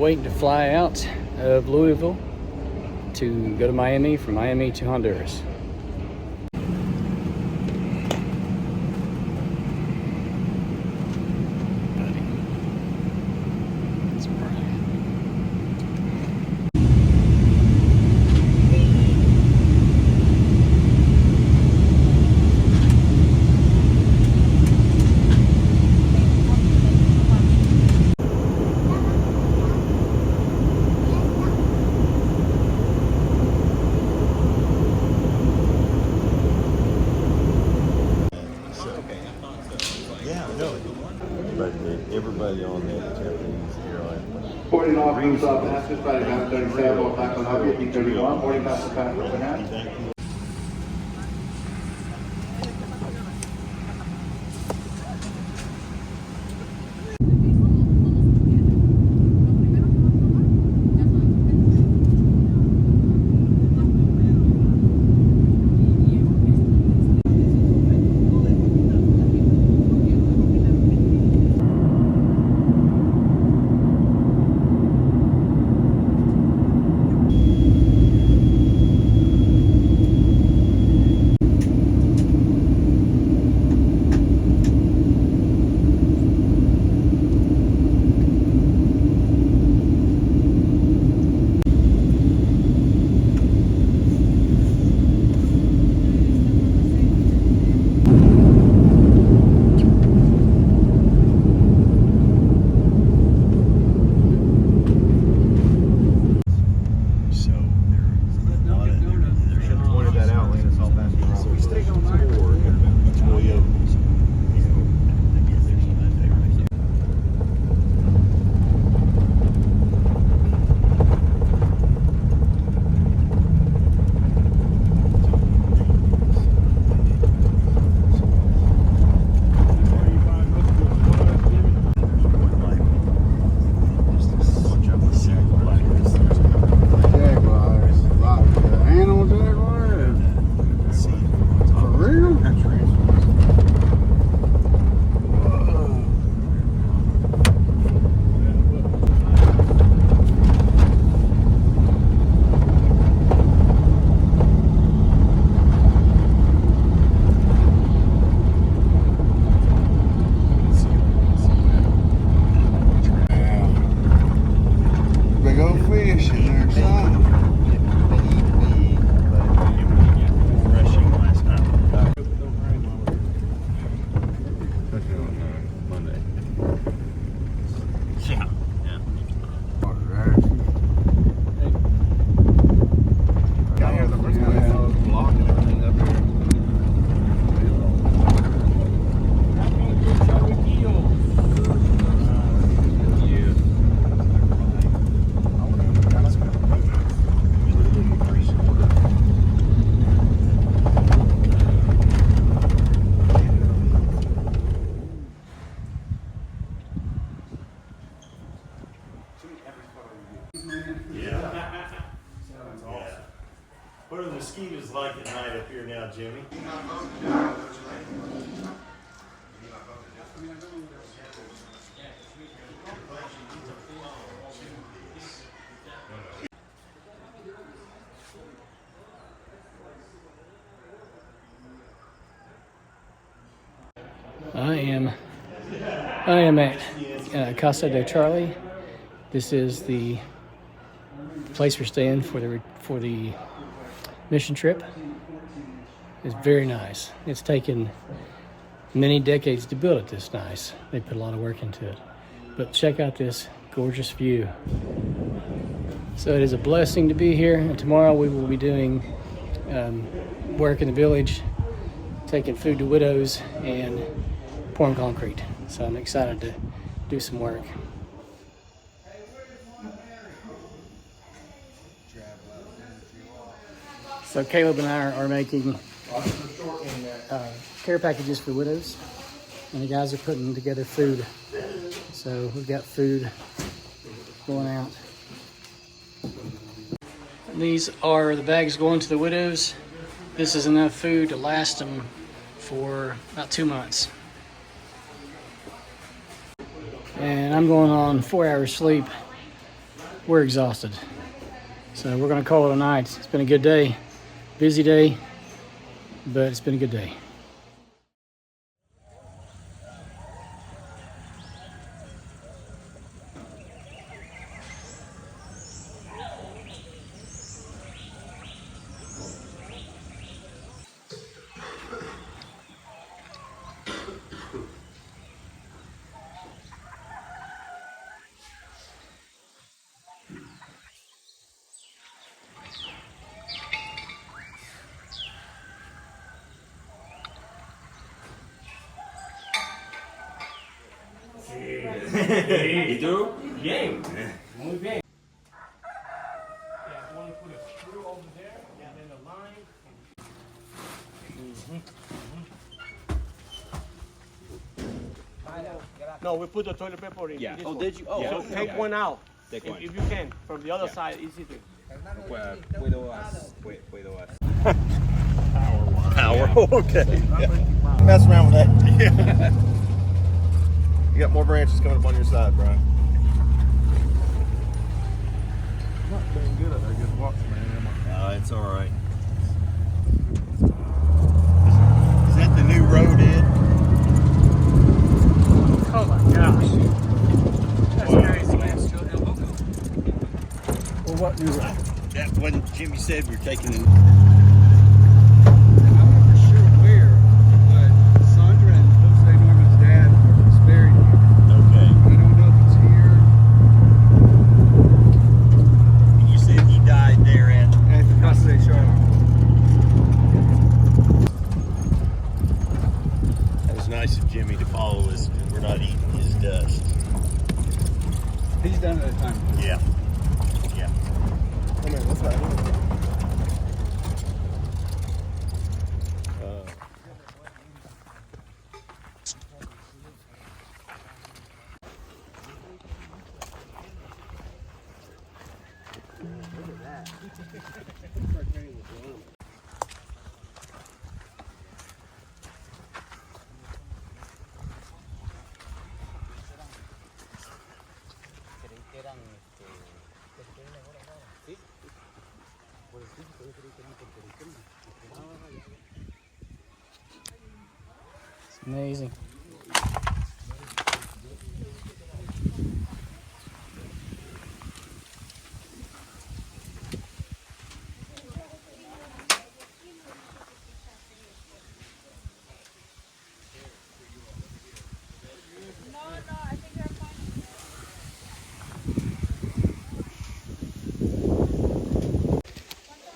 waiting to fly out of Louisville to go to Miami, from Miami to Honduras. Everybody on that Japanese airline. Boarding off from Southwest by the 937 on back on Harvey, 31, boarding past the path over now. What are the mosquitoes like at night up here now, Jimmy? I am at Casa de Charlie. This is the place we're staying for the mission trip. It's very nice. It's taken many decades to build it this nice. They put a lot of work into it. But check out this gorgeous view. So it is a blessing to be here, and tomorrow we will be doing work in the village, taking food to widows and pouring concrete. So I'm excited to do some work. So Caleb and I are making care packages for widows, and the guys are putting together food. So we've got food going out. These are the bags going to the widows. This is enough food to last them for about 2 months. And I'm going on 4 hours sleep we're exhausted. So we're gonna call it a night. It's been a good day, busy day, but it's been a good day. ¿Y tú? Bien. Muy bien. No, we put the toilet paper in. Yeah. This Oh, one. did you? Oh, So okay. take one out. Take if, one. if you can. From the other side, easy to. Power. Okay. Mess around with that. Yeah. You got more branches coming up on your side, Brian. I'm not doing good at that. Just watch, man. It's all right. Is that the new road, Ed? Oh my gosh. That's crazy. Well, what new road? That when Jimmy said we're taking in. I'm not sure where, but Sandra and Jose Norman's dad is buried here. Okay. I don't know if it's here And you said he died there at. at the Casa de Charlotte. That was nice of Jimmy to follow us. We're not eating his dust. He's done it at a time. Yeah. Yeah. I mean, what's that? It's amazing.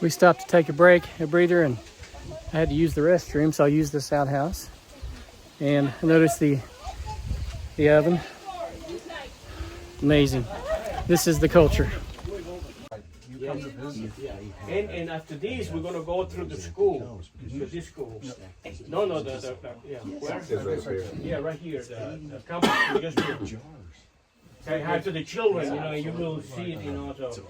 We stopped to take a break, a breather, and I had to use the restroom, so I used this outhouse. And I noticed the oven. Amazing. This is the culture. And after this, we're gonna go through the school. To this school. No, yeah. Where? Yeah, right here. The campus. We just say hi to the children. You know, you will see it. You know, so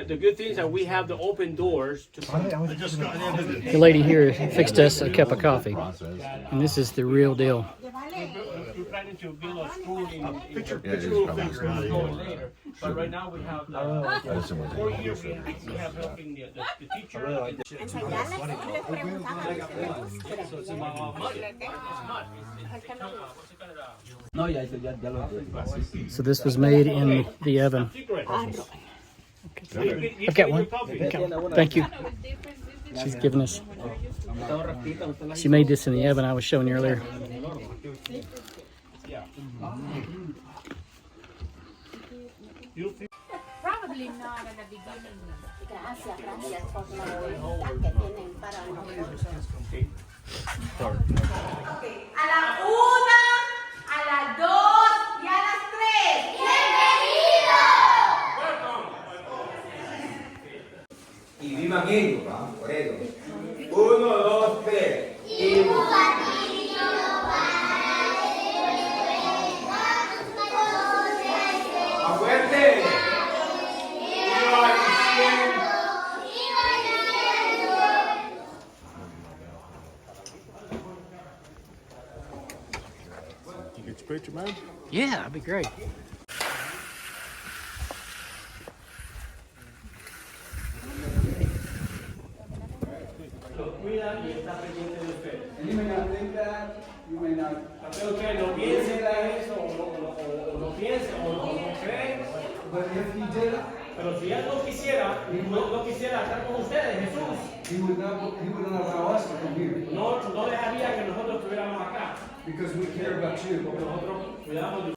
the good thing is that we have the open doors to. The lady here fixed us a cup of coffee, and this is the real deal. We're planning to build a school in picture going later. But right now we have 4 years we have helping the teacher. So this was made in the oven. I've got one. Thank you. She's giving us. She made this in the oven I was showing you earlier. Probably not at the beginning. Gracias por la voluntad que tienen para nosotros. A la 1, a las 2 y a las 3. ¡Bienvenidos! Y vivan ellos, vamos, por ellos. 1, 2, 3. Y ¡más fuerte! You get your picture, man? Yeah, that'd be great. usted no piense en eso, o no piense, o no cree. But if he did, Pero si él no quisiera, no quisiera estar con ustedes, Jesús, he would not allow us to come here no dejaría que nosotros estuviéramos acá. because we care about you. Porque nosotros cuidamos de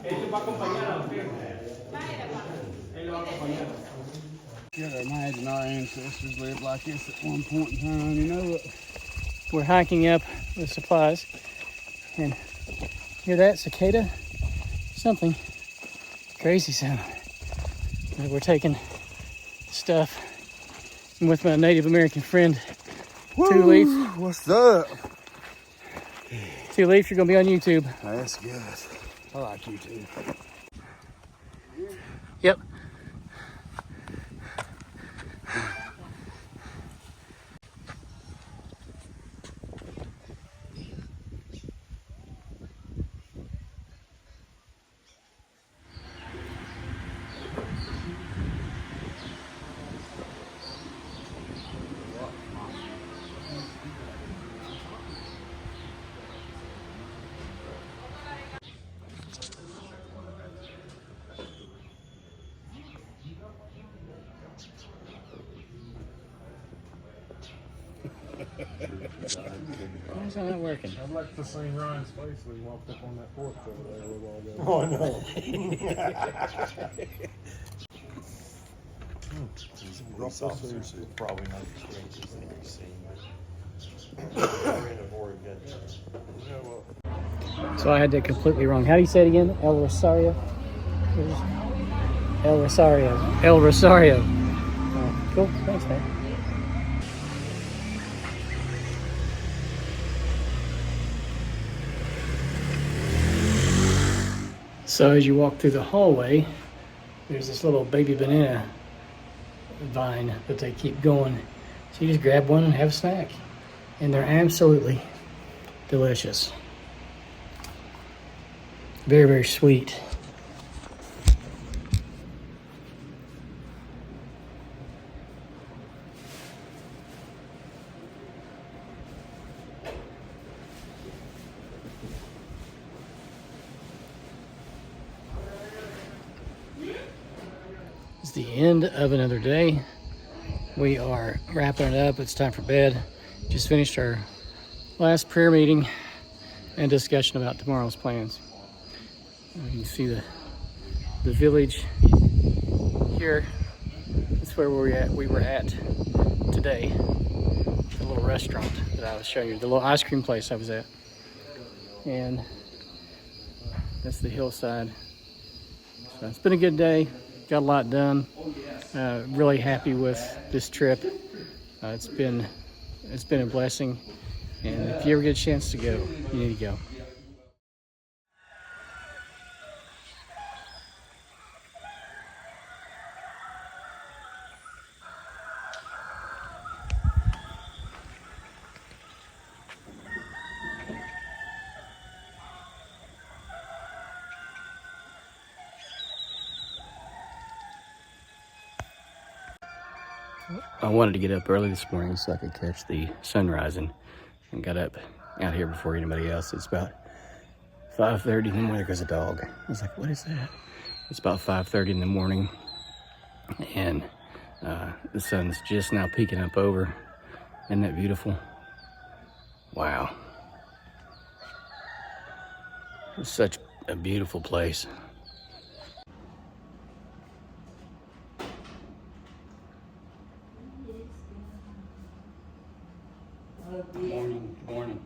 Él va a acompañar a usted. Él lo va a acompañar. You gotta imagine our ancestors lived like this at one point in time, you know. We're hiking up with supplies, and hear that cicada? Something crazy sound. Like we're taking stuff. I'm with my Native American friend, Two Leaf. What's up? Two Leaf, you're gonna be on YouTube. That's good. I like you too. Yep. Why is that not working? I'd like to see Ryan's face when he walked up on that porch over there with all that. Oh, I know. These officers are probably not the strangest thing you've seen. So I had that completely wrong. How do you say it again? El Rosario? El Rosario. El Rosario. Oh, cool. Thanks, man. So as you walk through the hallway, there's this little baby banana vine that they keep going. So you just grab one and have a snack. And they're absolutely delicious. Very, very sweet. It's the end of another day. We are wrapping it up. It's time for bed. Just finished our last prayer meeting and discussion about tomorrow's plans. You can see the village here. That's where we were at today. The little restaurant that I was showing you, the little ice cream place I was at. And that's the hillside. So it's been a good day. Got a lot done. Really happy with this trip. It's been a blessing. And if you ever get a chance to go, you need to go. I wanted to get up early this morning so I could catch the sun rising, and got up out here before anybody else. It's about 5:30 in the morning. There goes a dog. I was like, what is that? It's about 5:30 in the morning, and the sun's just now peeking up over. Isn't that beautiful? Wow. It's such a beautiful place. Morning, morning.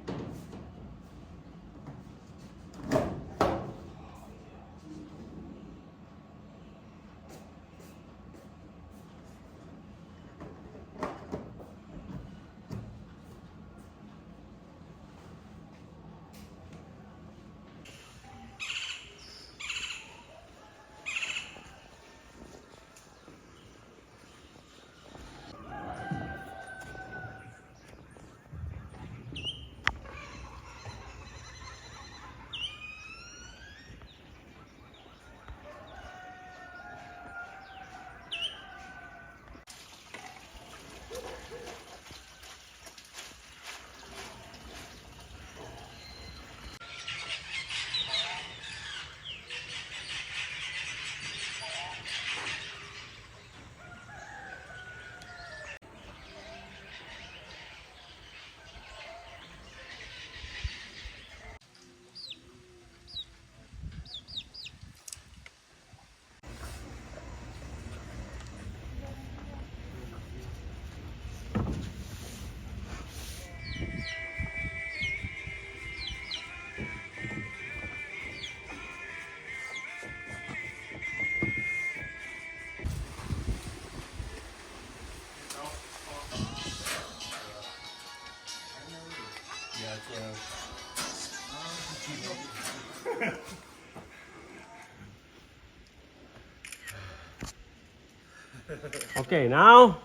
Okay, now.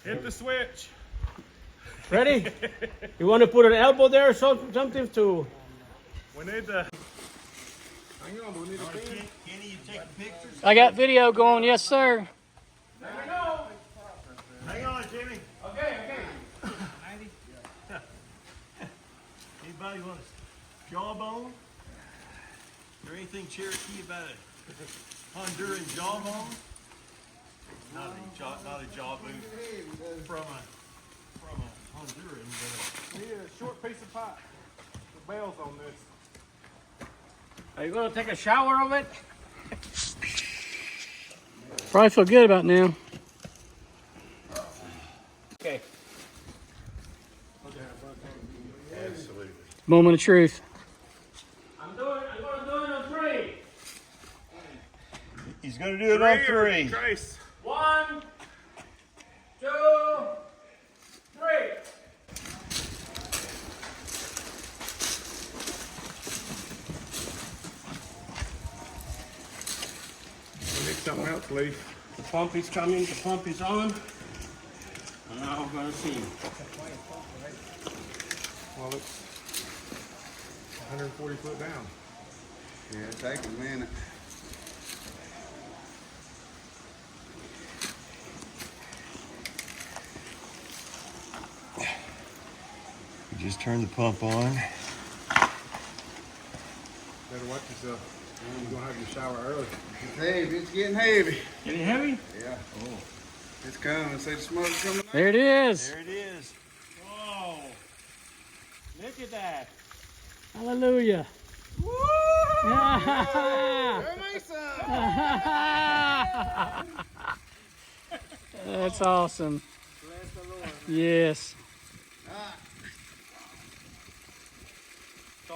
Hit the switch. Ready? You want to put an elbow there or something to... We need the. I got video going, yes, sir. Hang on, Jimmy. Okay. Anybody want a jawbone? Is there anything Cherokee about a Honduran jawbone? Not a jawbone from a Honduran, but We need a short piece of pipe. The bells on this. Are you going to take a shower of it? Probably feel good about now. Okay. absolutely. Moment of truth. I'm going to do it on 3. He's gonna do it on 3. Trace. 1, 2, 3. We need something else, Lee. The pump is coming, the pump is on. And now we're going to see. Well, it's 140 foot down. Yeah, it takes a minute. You just turn the pump on. Better watch yourself. You're gonna have your shower early. It's heavy. It's getting heavy. Getting heavy? Yeah. Oh. It's coming. See the smoke coming out? There it is. There it is. Whoa. Look at that. Hallelujah. That's awesome. Yes. So,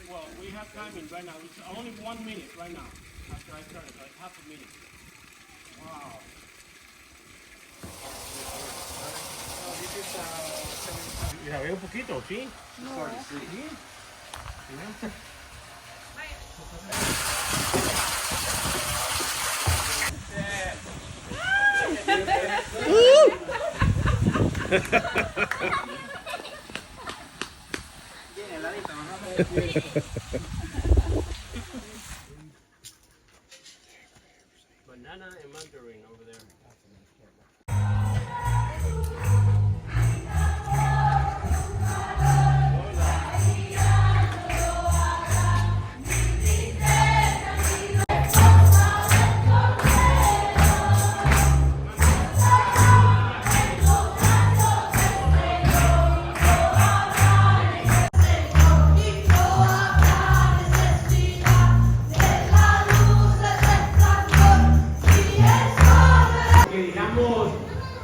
well, we have timing right now. It's only 1 minute right now. After I start it, like half a minute. Wow. Ya veo un poquito, ¿sí? Banana and mandarin over there.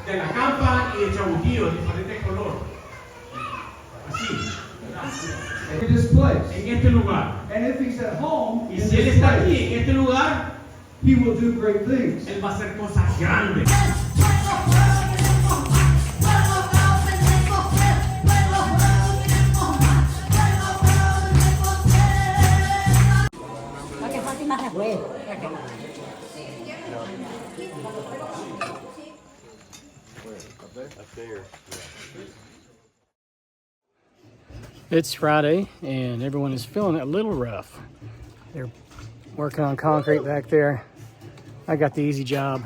De la campa y de chabuquillo de diferente color. Así. In this place. En este lugar. And if he's at home, Y in si él this está place, aquí, en este lugar, he will do great things. él va a hacer cosas grandes. Up there. It's Friday and everyone is feeling a little rough. They're working on concrete back there. I got the easy job.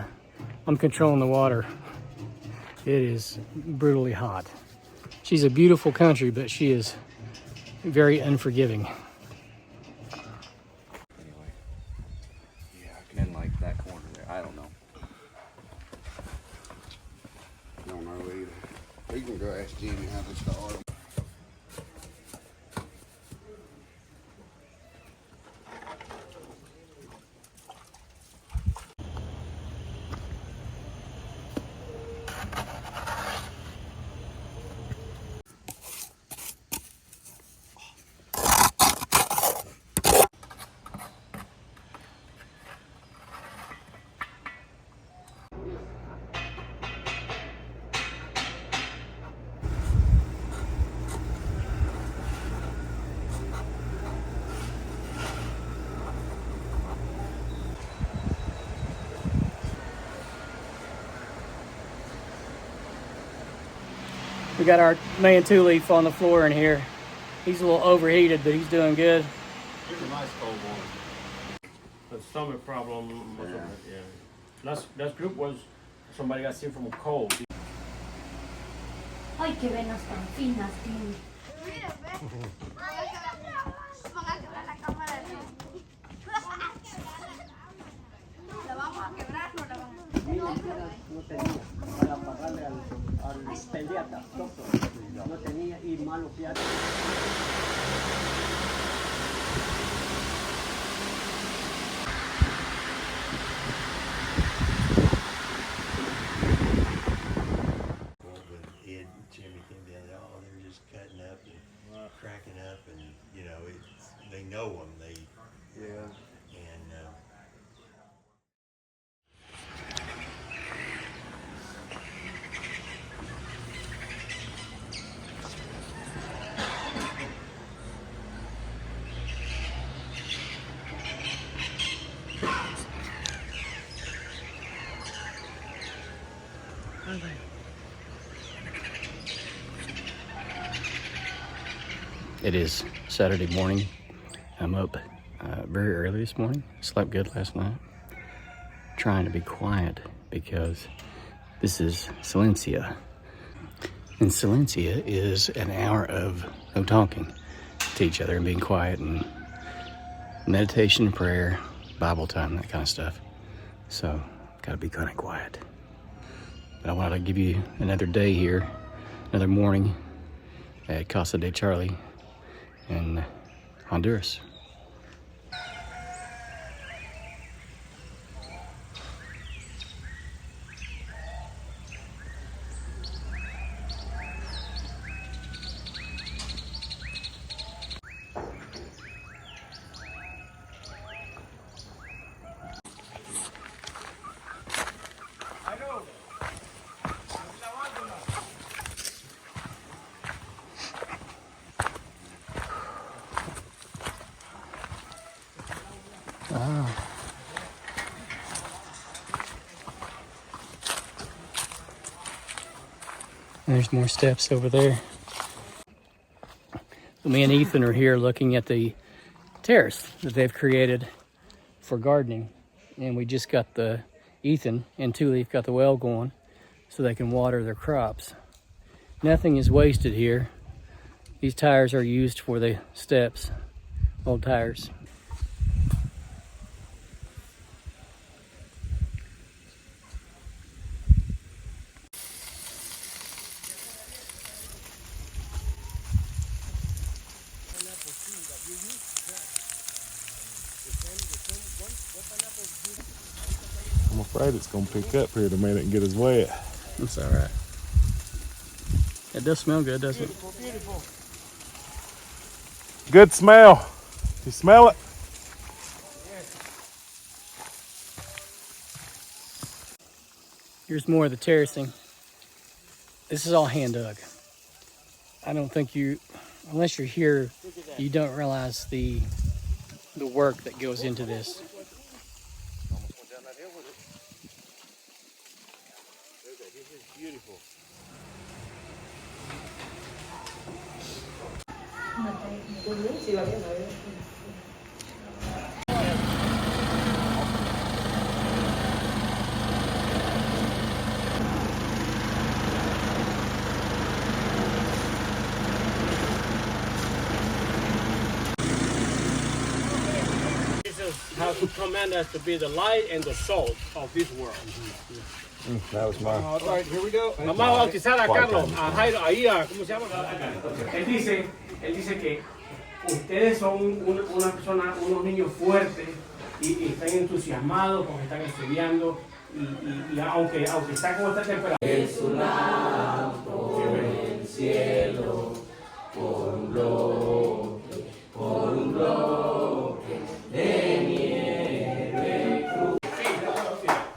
I'm controlling the water. It is brutally hot. She's a beautiful country, but she is very unforgiving. Anyway. Yeah, and like that corner there. I don't know. Don't know either. We can go ask Jimmy how to start them. We got our man Two Leaf on the floor in here. He's a little overheated, but he's doing good. It's a nice cold one. The stomach problem, yeah. Last group was somebody got sick from a cold. Ay, qué venas tan finas tiene. ¿La vamos a quebrar o la vamos a quebrar? No tenía para pagarle al pediatra, doctor. No tenía y malo fiado. Ed and Jimmy came down. They're just cutting up and cracking up, and you know, they know them. It is Saturday morning. I'm up very early this morning. Slept good last night. Trying to be quiet because this is Silencia. And Silencia is an hour of no talking to each other and being quiet and meditation, prayer, Bible time, that kind of stuff. So, gotta be kind of quiet. But I wanted to give you another day here, another morning at Casa de Charlie in Honduras. There's more steps over there. Me and Ethan are here looking at the terrace that they've created for gardening. And we just got Ethan and Two Leaf got the well going so they can water their crops. Nothing is wasted here. These tires are used for the steps, old tires. I'm afraid it's gonna pick up here in a minute and get us wet. That's all right. It does smell good, doesn't it? Beautiful. Good smell. You smell it? Here's more of the terracing. This is all hand dug. I don't think unless you're here, you don't realize the work that goes into this. Beautiful. Jesus has commanded us to be the light and the salt of this world. That was mine. All right, here we go. Vamos a bautizar a Carlos, a Jairo, ahí ¿cómo se llama? Él dice que ustedes son una persona, unos niños fuertes y están entusiasmados porque están estudiando y aunque está con esta temperatura. Es un lampo en el cielo por un bloque de nieve.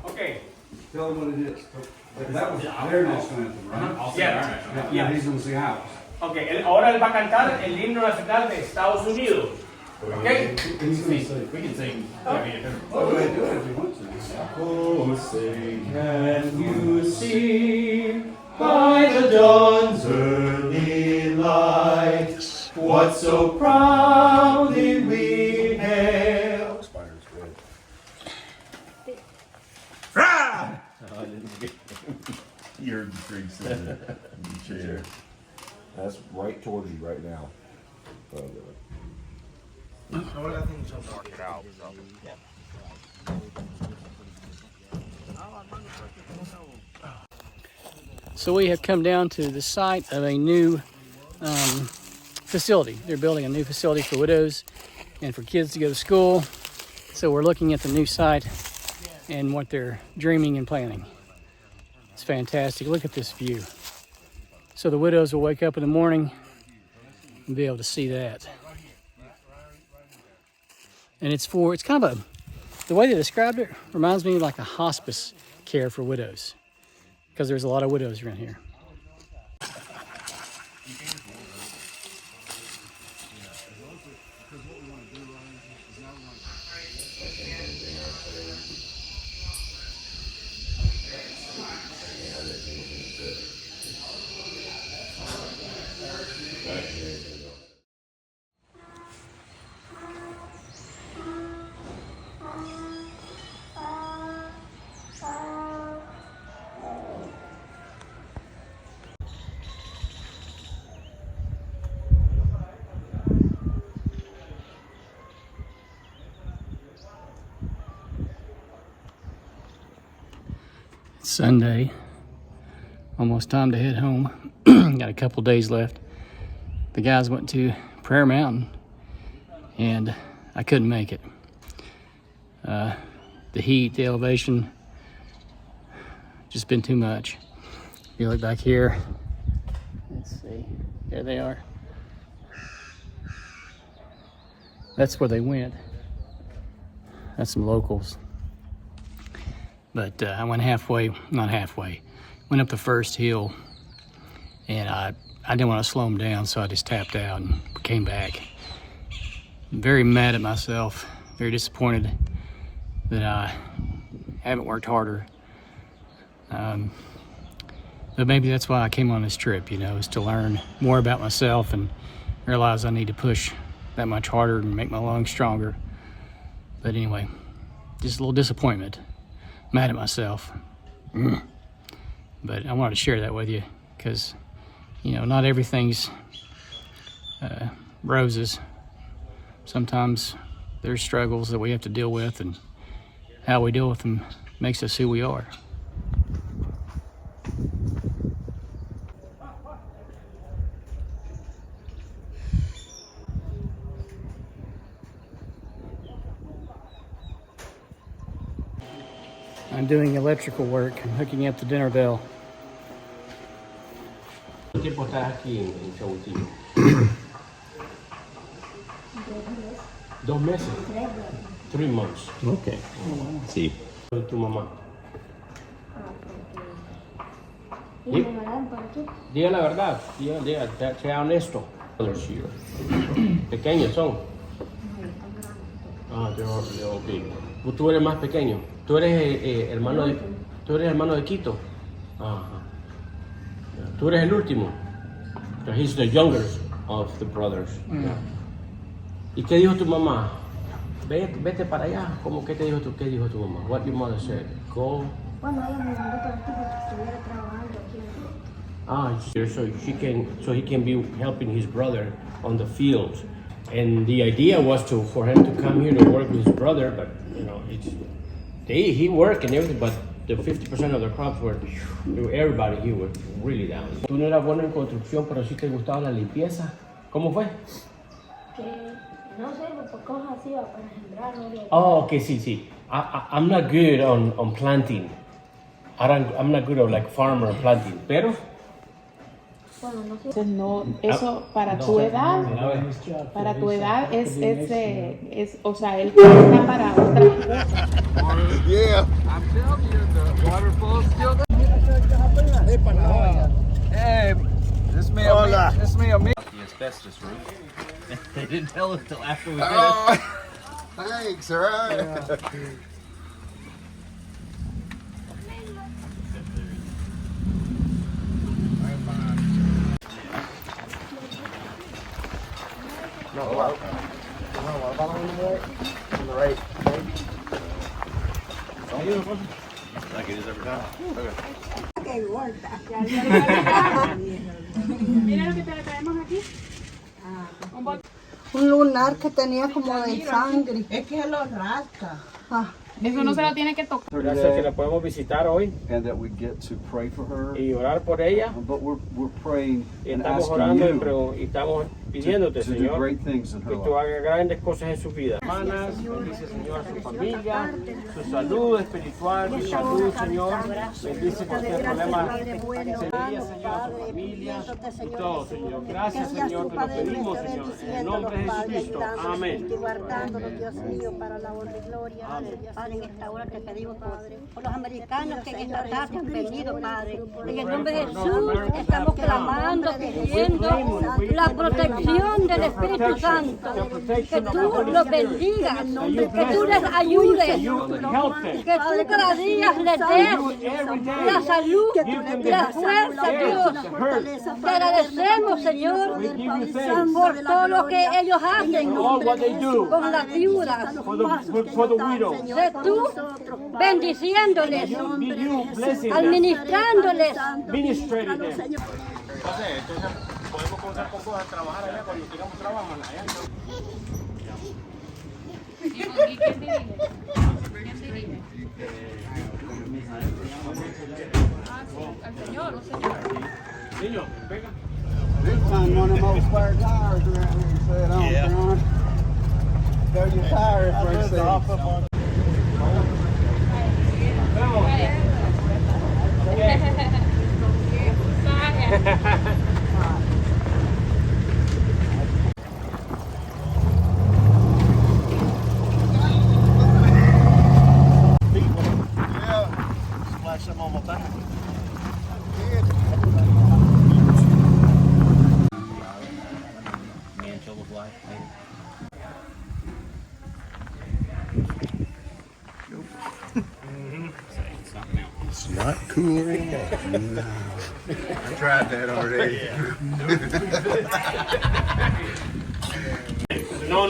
Okay. Tell them what it is. That was their national anthem, right? Yeah. He's gonna sing ours. Okay, ahora él va a cantar el himno nacional de Estados Unidos. Okay? We can sing. Oh, go ahead, do it if you want to. Oh, say, can you see by the dawn's early light, what so proudly we hailed. You're decreasing the chair. That's right towards you right now. So we have come down to the site of a new facility. They're building a new facility for widows and for kids to go to school. So we're looking at the new site and what they're dreaming and planning. It's fantastic. Look at this view. So the widows will wake up in the morning and be able to see that. And it's kind of the way they described it reminds me of like a hospice care for widows, because there's a lot of widows around here. Sunday, almost time to head home. Got a couple days left. The guys went to Prayer Mountain and I couldn't make it. The heat, the elevation, just been too much. If you look back here, let's see, there they are. That's where they went. That's some locals. But I went not halfway, went up the first hill, and I didn't want to slow them down, so I just tapped out and came back. I'm very mad at myself, very disappointed that I haven't worked harder. But maybe that's why I came on this trip, you know, is to learn more about myself and realize I need to push that much harder and make my lungs stronger. But anyway, just a little disappointment. Mad at myself. But I wanted to share that with you because, you know, not everything's roses. Sometimes there's struggles that we have to deal with, and how we deal with them makes us who we are. I'm doing electrical work. I'm hooking up the dinner bell. ¿Cuánto tiempo estás aquí en Chabutillo? 2 meses. 3 months. Okay. Sí. ¿Tu mamá? Diga la verdad, diga, sea honesto. Pequeños son. Ah, ok. Tú eres más pequeño. Tú eres hermano de Quito. Ajá. Tú eres el último. So he's the youngest of the brothers. Yeah. ¿Y qué dijo tu mamá? Vete para allá. ¿Cómo qué dijo tu mamá? What your mother said? Go. Bueno, ella me mandó para aquí porque estuviera trabajando aquí. So he can be helping his brother on the field. And the idea was for him to come here to work with his brother, but you know, he worked and everything, but the 50% of the crops everybody here was really down. Tú no eras bueno en construcción, pero sí te gustaba la limpieza. ¿Cómo fue? Que no sé, por cosas así para sembrar. Oh, okay, sí. I'm not good on planting. I'm not good on like farmer planting, pero. Bueno, no sé. Entonces no, eso para tu edad es, o sea, él está para otras cosas. Yeah. I'm telling you, the waterfalls still there. Hey, this may have made the asbestos roof. They didn't tell us till after we did it. Thanks, all right. Yeah. On the right. Like it is every time. Mira lo que te traemos aquí. Un lunar que tenía como de sangre. Es que lo rasca. Eso no se lo tiene que tocar. Gracias que la podemos visitar hoy And that we get to pray for her. y orar por ella. But we're praying Y and estamos asking orando you y estamos pidiéndote, to do Señor, great things in her que tú life. hagas grandes cosas en su vida. Hermanas, bendice, Señor, su familia, su salud espiritual, su salud, Señor. Bendice cualquier problema. Sería, Señor, su familia y todo, Señor. Gracias, Señor, te lo pedimos, Señor. En el nombre de Jesucristo. Amén. Guardándolo, Dios mío, para la honra y gloria. Padre, en esta hora te pedimos, Padre, por los americanos que en esta tarde han venido, Padre. En el nombre de Jesús estamos clamando, pidiendo la protección del Espíritu Santo. Que tú los bendigas, que tú les ayudes, que tú cada día les des la salud, la fuerza, Dios. Te agradecemos, Señor, por todo lo que ellos hacen con las viudas. Sé tú bendiciéndoles, administrándoles. Entonces, podemos contar con vos a trabajar allá cuando tengamos trabajo allá. ¿Y quién dirige? ¿Quién dirige? Al señor, un señor. Niño, venga. We found one of the most fire tires around here. Said, "Oh, John, throw your tires first thing." Splash some on my back. Mantle of life, maybe. It's not cool. No. I tried that already. No.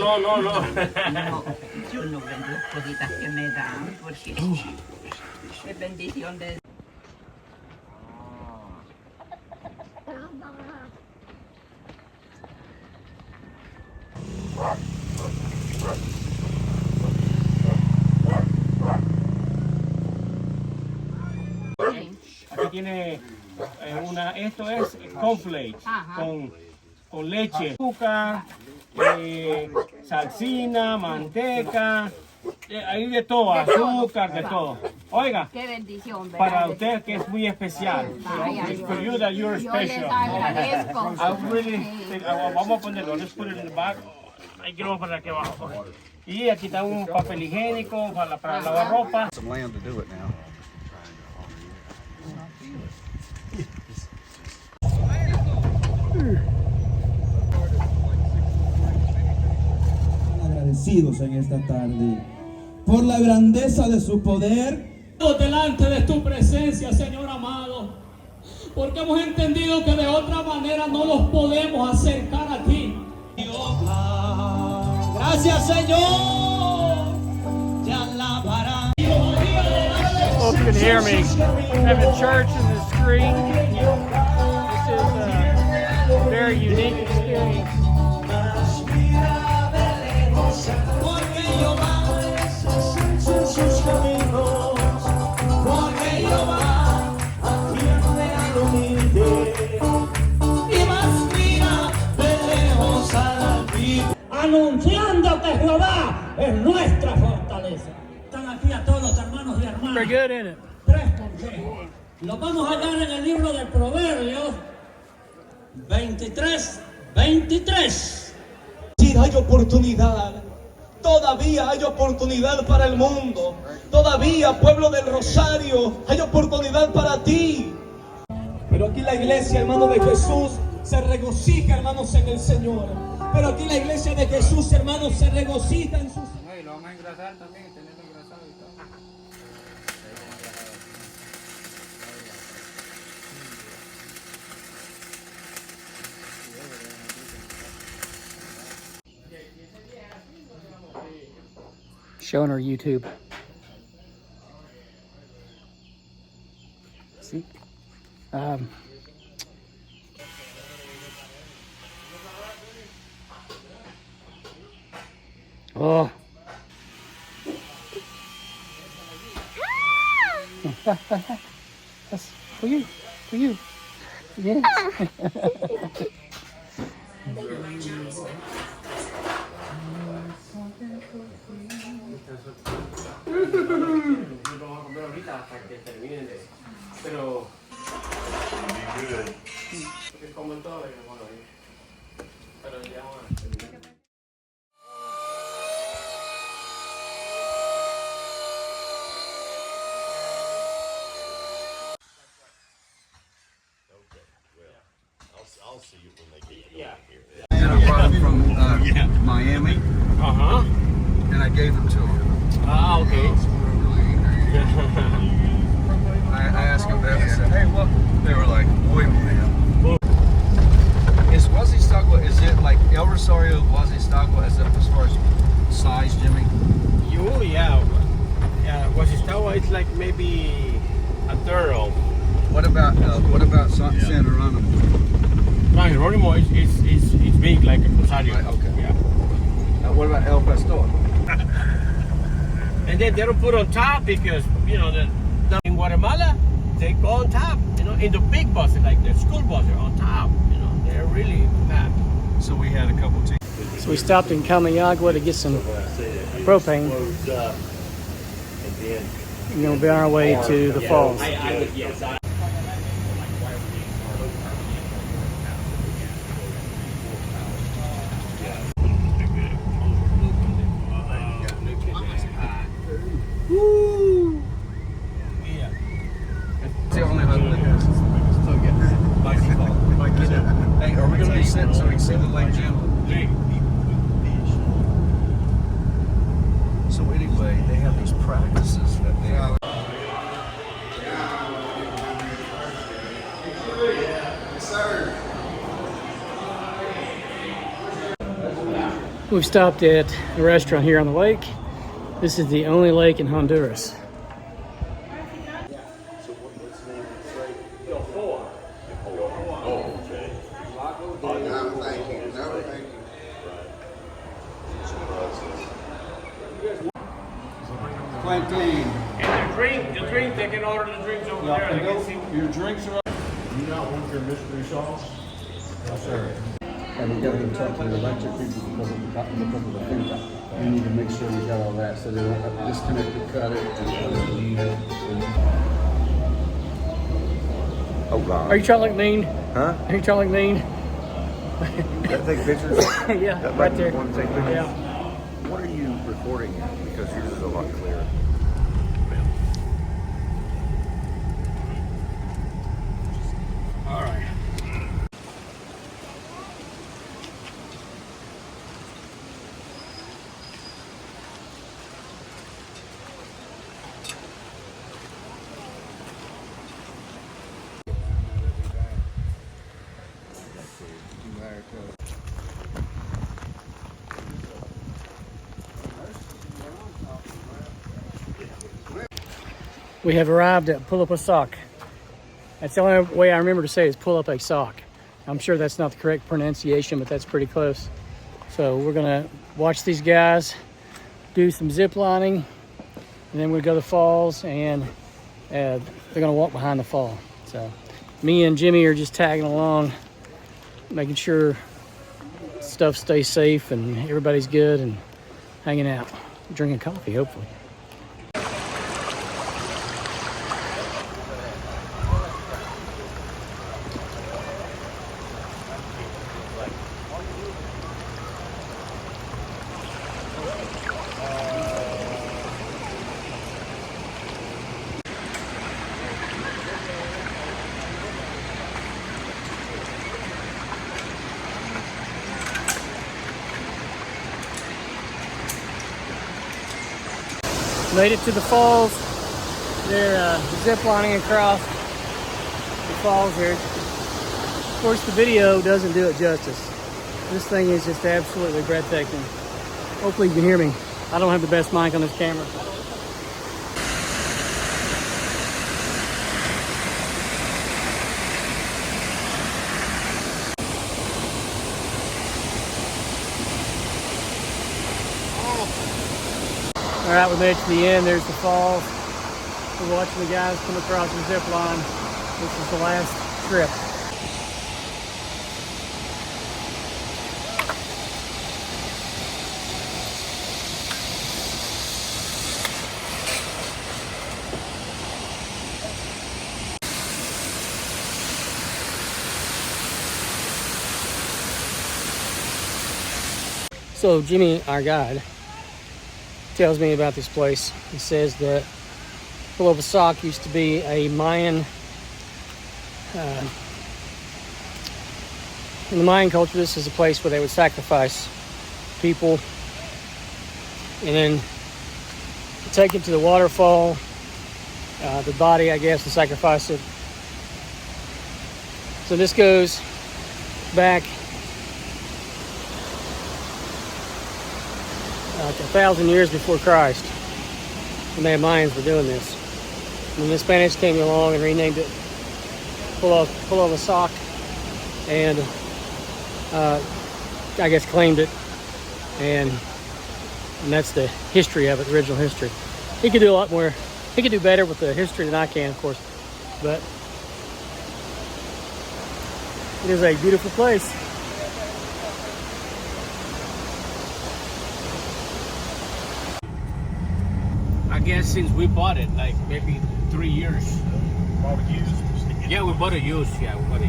Yo no vendo las cositas que me dan porque es bendición de Aquí tiene esto es cornflakes con leche, azúcar, salsina, manteca, hay de todo, azúcar, de todo. Oiga, Qué bendición, ¿verdad? para usted que es muy especial. It's for you that you're Yo special. les agradezco. Vamos a ponerlo, let's put it in the back. Ahí quiero para aquí abajo. Y aquí está un papel higiénico para lavar ropa. Some land to do it now. Agradecidos en esta tarde por la grandeza de su poder. Delante de tu presencia, Señor amado, porque hemos entendido que de otra manera no los podemos acercar a ti. Gracias, Señor, te alabará. Hope you can hear me. I have a church in the screen. This is a very unique experience. Porque Jehová en sus caminos, porque Jehová atiende al humilde y más mira de lejos al vivo, anunciando que Jehová es nuestra fortaleza. Están aquí a todos, hermanos y hermanas. Very good, isn't it? Tres consejos. Los vamos a hallar en el libro de Proverbios 23. Si hay oportunidad, todavía hay oportunidad para el mundo. Todavía, pueblo del Rosario, hay oportunidad para ti. Pero aquí la iglesia, hermano de Jesús, se regocija, hermanos, en el Señor. Pero aquí la iglesia de Jesús, hermanos, se regocija en sus... No, y lo vamos a engrasar también, tenerlo engrasado y todo. Showing her YouTube. See? Oh. That's for you. For you. Yes. Pero es como en todo, pero ya I'll see you when they get yeah. And I brought them from Miami. And I gave them to them. Ah, okay. I asked them that. I said, hey, what? They were like, boy, man. Is Guazistagua, is it like El Rosario, Guazistagua, as far as size, Jimmy? Yeah. Guazistagua is like maybe a third of. What about San Geronimo? San Geronimo is big like a Rosario. Right, okay. Yeah. What about El Pastor? And then they don't put on top because, you know, in Guatemala, they go on top, you know, in the big buses, like the school buses on top, you know, they're really fat. So we had a couple teams. So we stopped in Camayagua to get some propane. And then we'll be on our way to the falls. Woo! Yeah. It's the only one that has. Hey, are we going to be sitting so we can see the lake channel? So anyway, they have these practices that they are. We've stopped at a restaurant here on the lake. This is the only lake in Honduras. Plantain. And the drink, they can order the drinks over there. They can see. Your drinks are. You not want your mystery sauce? Yes, sir. And we gotta go talk to the electric people because of the thing. We need to make sure we got all that so they don't have to disconnect it, cut it, and leave it. Oh God. Are you trying to look mean? Huh? Are you trying to look mean? Take pictures? Yeah, That right might there. want to take pictures? Yeah. What are you recording at? Because yours is a lot clearer. All right. We have arrived at Pull Up a Sock. That's the only way I remember to say is pull up a sock. I'm sure that's not the correct pronunciation, but that's pretty close. So we're gonna watch these guys do some zip lining, and then we'll go to the falls, and they're gonna walk behind the fall. So me and Jimmy are just tagging along, making sure stuff stays safe and everybody's good and hanging out, drinking coffee, hopefully. Made it to the falls. They're zip lining across the falls here. Of course, the video doesn't do it justice. This thing is just absolutely breathtaking. Hopefully you can hear me. I don't have the best mic on this camera. All right, we made it to the end. There's the falls. We're watching the guys come across the zip line. This is the last trip. So Jimmy, our guide, tells me about this place. He says that Bushcraft used to be a Mayan, in the Mayan culture, this is a place where they would sacrifice people and then take it to the waterfall, the body, I guess, and sacrifice it. So this goes back like 1,000 years before Christ, when the Mayans were doing this. When the Spanish came along and renamed it Bushcraft, and I guess claimed it, and that's the history of it, the original history. He could do a lot more. He could do better with the history than I can, of course, but it is a beautiful place. I guess since we bought it, like maybe 3 years. Bought it used? Yeah, we bought it used. Yeah, we bought it.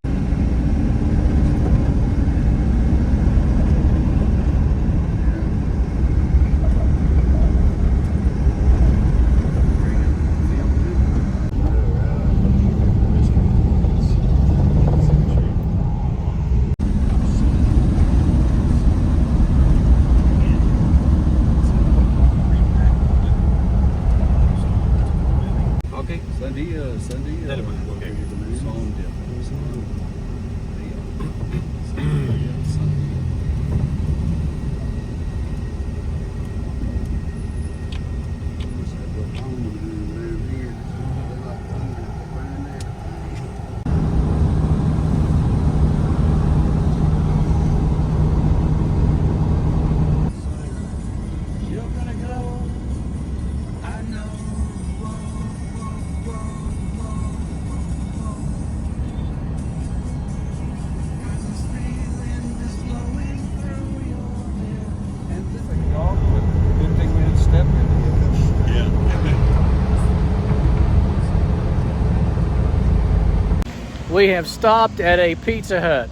We have stopped at a Pizza Hut.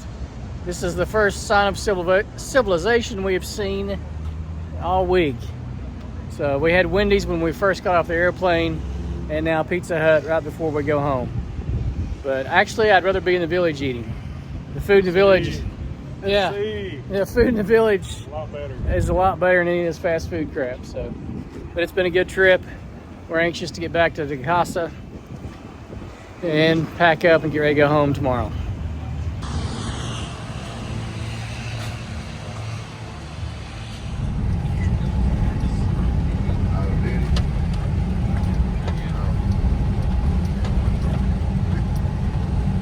This is the first sign of civilization we have seen all week. So we had Wendy's when we first got off the airplane, and now Pizza Hut right before we go home. But actually, I'd rather be in the village eating. The food in the village, yeah, food in the village is a lot better than any of this fast food crap. So, but it's been a good trip. We're anxious to get back to the Casa and pack up and get ready to go home tomorrow.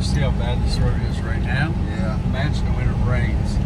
See how bad this road is right now? Yeah. Imagine when it rains.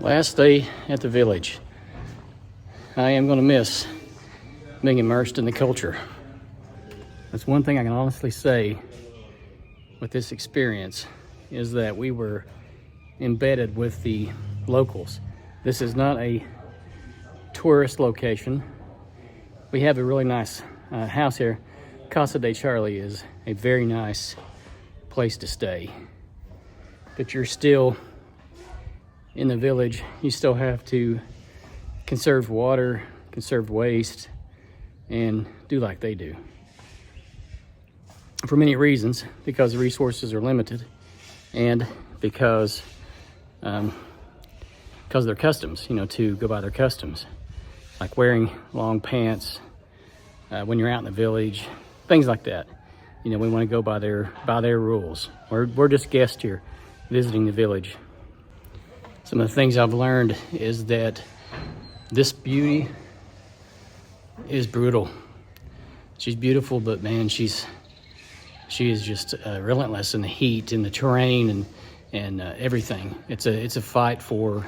Last day at the village. I am going to miss being immersed in the culture. That's one thing I can honestly say with this experience, is that we were embedded with the locals. This is not a tourist location. We have a really nice house here. Casa de Charlie is a very nice place to stay, but you're still in the village, you still have to conserve water, conserve waste, and do like they do. For many reasons, because the resources are limited, and because of their customs, you know, to go by their customs, like wearing long pants when you're out in the village, things like that. You know, we want to go by their rules. We're just guests here visiting the village. Some of the things I've learned is that this beauty is brutal. She's beautiful, but man, she is just relentless in the heat, in the terrain, and everything. It's a fight for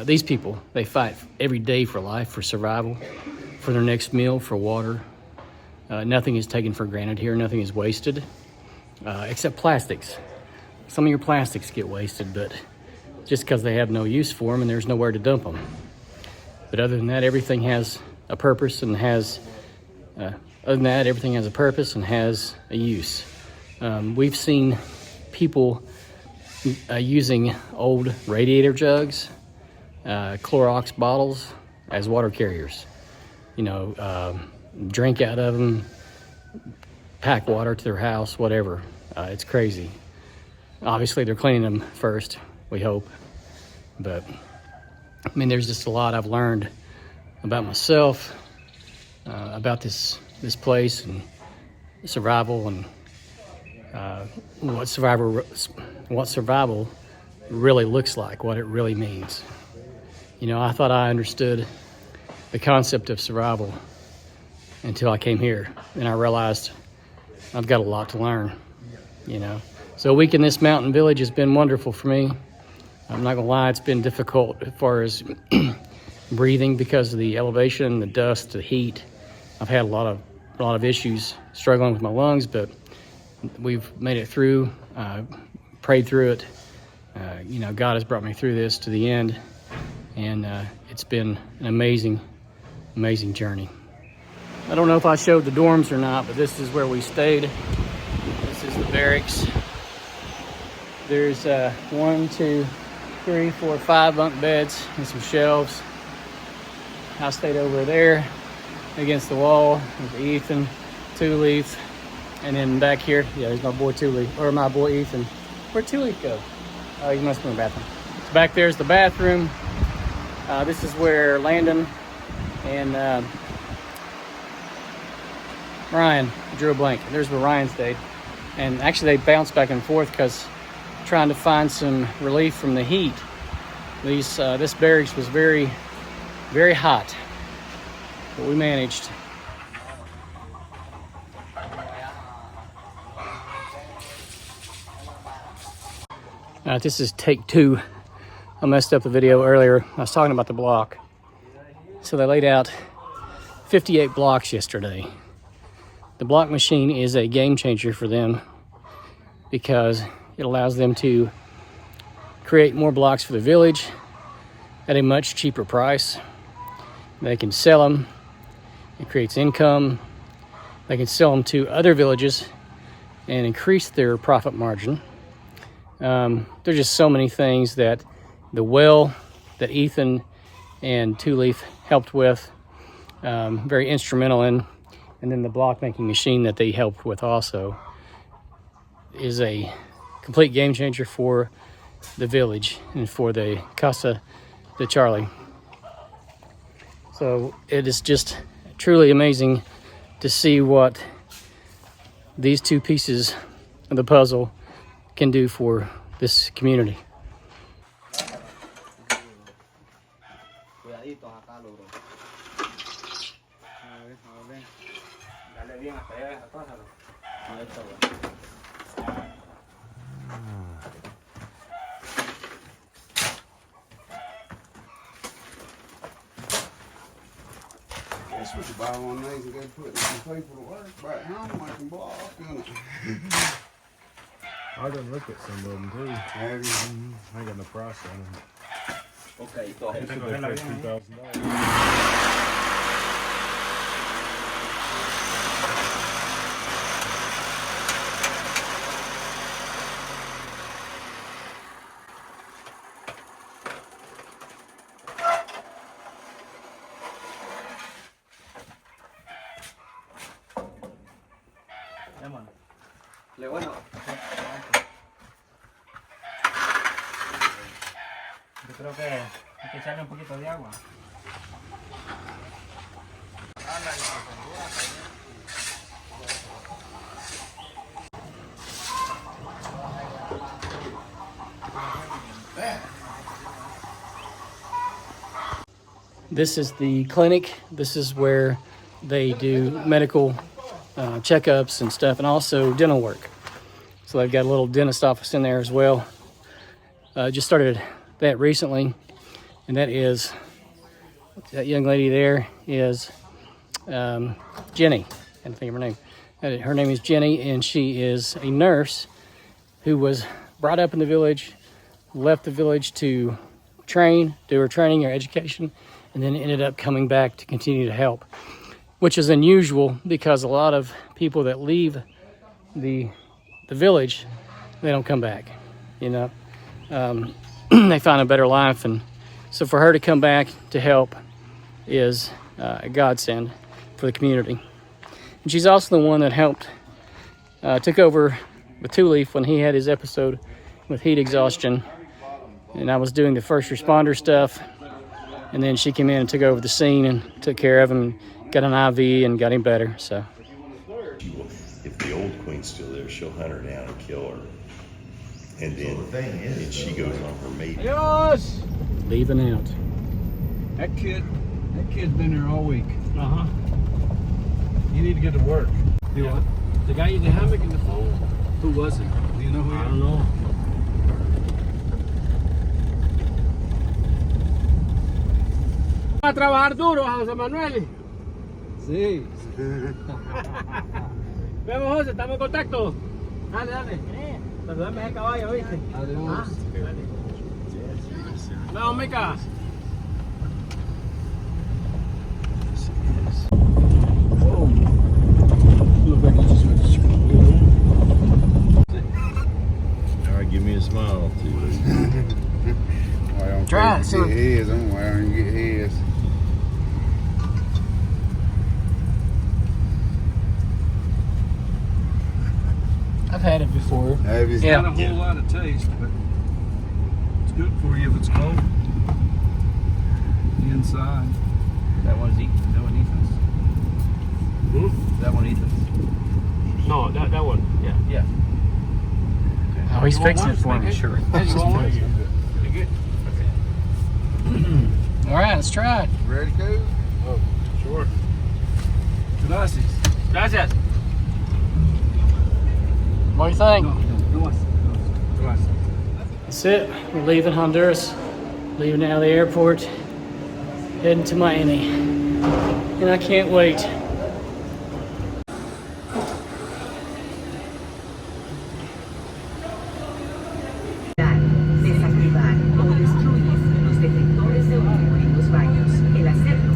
these people. They fight every day for life, for survival, for their next meal, for water. Nothing is taken for granted here. Nothing is wasted, except plastics. Some of your plastics get wasted, but just because they have no use for them and there's nowhere to dump them. But other than that, everything has a purpose and has a use. We've seen people using old radiator jugs, Clorox bottles as water carriers. You know, drink out of them, pack water to their house, whatever. It's crazy. Obviously, they're cleaning them first, we hope. But, I mean, there's just a lot I've learned about myself, about this place and survival, and what survival really looks like, what it really means. You know, I thought I understood the concept of survival until I came here, and I realized I've got a lot to learn, you know. So a week in this mountain village has been wonderful for me. I'm not gonna lie, it's been difficult as far as breathing because of the elevation, the dust, the heat. I've had a lot of issues struggling with my lungs, but we've made it through, prayed through it. You know, God has brought me through this to the end, and it's been an amazing journey. I don't know if I showed the dorms or not, but this is where we stayed. This is the barracks. There's 1, 2, 3, 4, 5 bunk beds and some shelves. I stayed over there against the wall with Ethan, Two Leaf, and then back here, yeah, there's my boy Two Leaf, or my boy Ethan. Where'd Two Leaf go? Oh, he must be in the bathroom. So back there's the bathroom. This is where Landon and Ryan drew a blank. There's where Ryan stayed. And actually they bounced back and forth because trying to find some relief from the heat. This barracks was very, very hot, but we managed. This is take 2. I messed up the video earlier. I was talking about the block. So they laid out 58 blocks yesterday. The block machine is a game changer for them because it allows them to create more blocks for the village at a much cheaper price. They can sell them. It creates income. They can sell them to other villages and increase their profit margin. There's just so many things that the well that Ethan and Two Leaf helped with, very instrumental in, and then the block making machine that they helped with also is a complete game changer for the village and for the Casa de Charlie. So it is just truly amazing to see what these 2 pieces of the puzzle can do for this community. That's what you buy one of these and go put some people to work back home like some block, isn't it? I done look at some of them too. Have you? I ain't got no price on them. Okay, go They said they cost $2,000. bueno. Yo creo que hay que echarle un poquito de agua. This is the clinic. This is where they do medical checkups and stuff, and also dental work. So they've got a little dentist office in there as well. Just started that recently, and that is, that young lady there is Jenny. I can't think of her name. Her name is Jenny, and she is a nurse who was brought up in the village, left the village to train, do her training or education, and then ended up coming back to continue to help, which is unusual because a lot of people that leave the village, they don't come back, you know. They find a better life, and so for her to come back to help is a godsend for the community. And she's also the one that helped, took over with Two Leaf when he had his episode with heat exhaustion, and I was doing the first responder stuff, and then she came in and took over the scene and took care of him, got an IV and got him better. So if the old queen's still there, she'll hunt her down and kill her, and then she goes on her mating. Yes! Leaving out. That kid's been there all week. Uh-huh. You need to get to work. Do what? The guy in the hammock in the phone? Who was he? Do you know who he I don't know. A trabajar duro, José Manuel. Sí. Vemos, José, estamos en contacto. Dale, dale. Saludame a ese caballo, ¿viste? Adiós. Ah, dale. Vamos, Mica. All right, give me a smile, too. Try it, son. Get his. I'm wearing get his. I've had it before. Have you? Yeah. Not a whole lot of taste, but it's good for you if it's cold. The inside. That one's Ethan. That one Ethan's. Hmm? That one Ethan's. No, that one. Yeah. Yeah. Oh, he's fixing it for me, sure. You want one? You good? All right, let's try it. Ready to go? Oh, sure. Gracias. Gracias. What do you think? No, gracias. That's it. We're leaving Honduras, leaving out of the airport, heading to Miami. And I can't wait. Desactivar o destruir los detectores de humo en los baños. El hacerlo.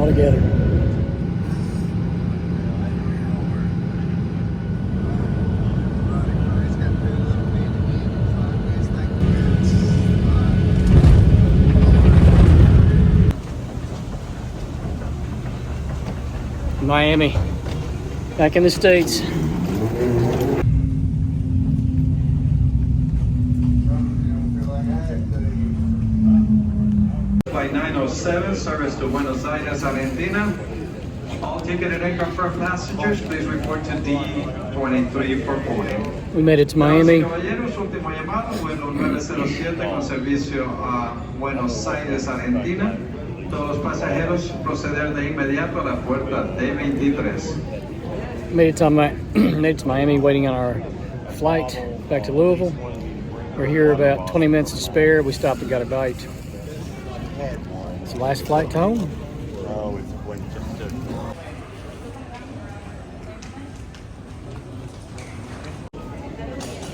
Together. Miami, back in the States. Flight 907, service to Buenos Aires, Argentina. All ticketed and confirmed passengers, please report to D23 for boarding. We made it to Miami. Caballeros, último llamado, vuelo 907 con servicio a Buenos Aires, Argentina. Todos los pasajeros proceder de inmediato a la puerta D23. Made it to Miami, waiting on our flight back to Louisville. We're here about 20 minutes to spare. We stopped and got a bite. had one. It's the last flight to home. No, it's when just took.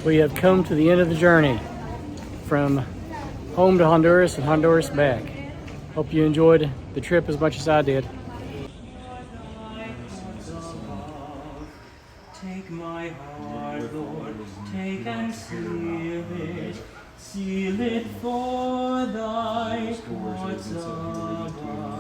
We have come to the end of the journey from home to Honduras and Honduras back. Hope you enjoyed the trip as much as I did. Take my heart, Lord, take and seal it for thy courts above.